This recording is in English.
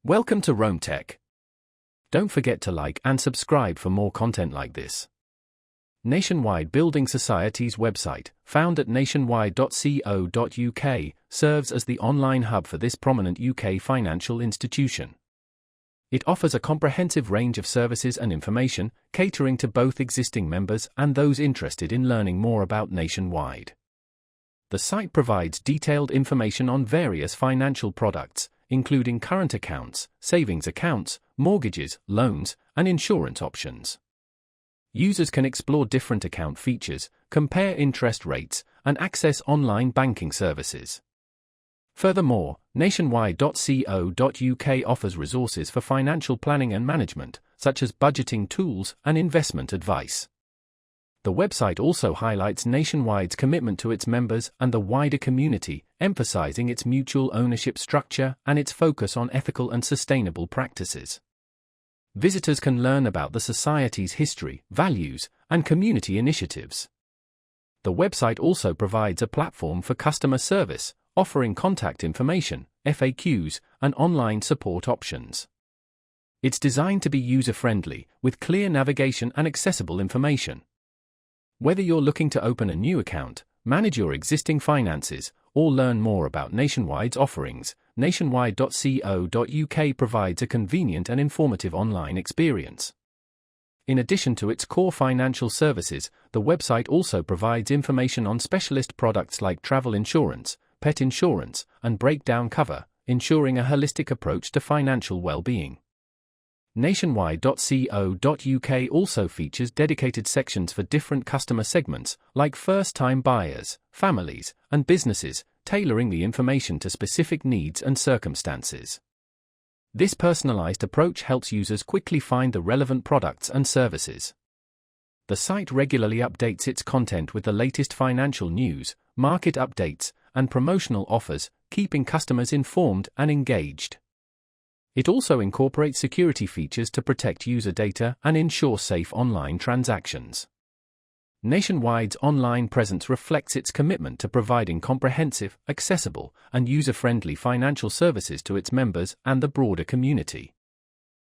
Welcome to Rome Tech. Don't forget to like and subscribe for more content like this. Nationwide Building Society's website, found at nationwide.co.uk, serves as the online hub for this prominent UK financial institution. It offers a comprehensive range of services and information, catering to both existing members and those interested in learning more about Nationwide. The site provides detailed information on various financial products, including current accounts, savings accounts, mortgages, loans, and insurance options. Users can explore different account features, compare interest rates, and access online banking services. Furthermore, nationwide.co.uk offers resources for financial planning and management, such as budgeting tools and investment advice. The website also highlights Nationwide's commitment to its members and the wider community, emphasizing its mutual ownership structure and its focus on ethical and sustainable practices. Visitors can learn about the Society's history, values, and community initiatives. The website also provides a platform for customer service, offering contact information, FAQs, and online support options. It's designed to be user-friendly, with clear navigation and accessible information. Whether you're looking to open a new account, manage your existing finances, or learn more about Nationwide's offerings, nationwide.co.uk provides a convenient and informative online experience. In addition to its core financial services, the website also provides information on specialist products like travel insurance, pet insurance, and breakdown cover, ensuring a holistic approach to financial well-being. Nationwide.co.uk also features dedicated sections for different customer segments, like first-time buyers, families, and businesses, tailoring the information to specific needs and circumstances. This personalized approach helps users quickly find the relevant products and services. The site regularly updates its content with the latest financial news, market updates, and promotional offers, keeping customers informed and engaged. It also incorporates security features to protect user data and ensure safe online transactions. Nationwide's online presence reflects its commitment to providing comprehensive, accessible, and user-friendly financial services to its members and the broader community.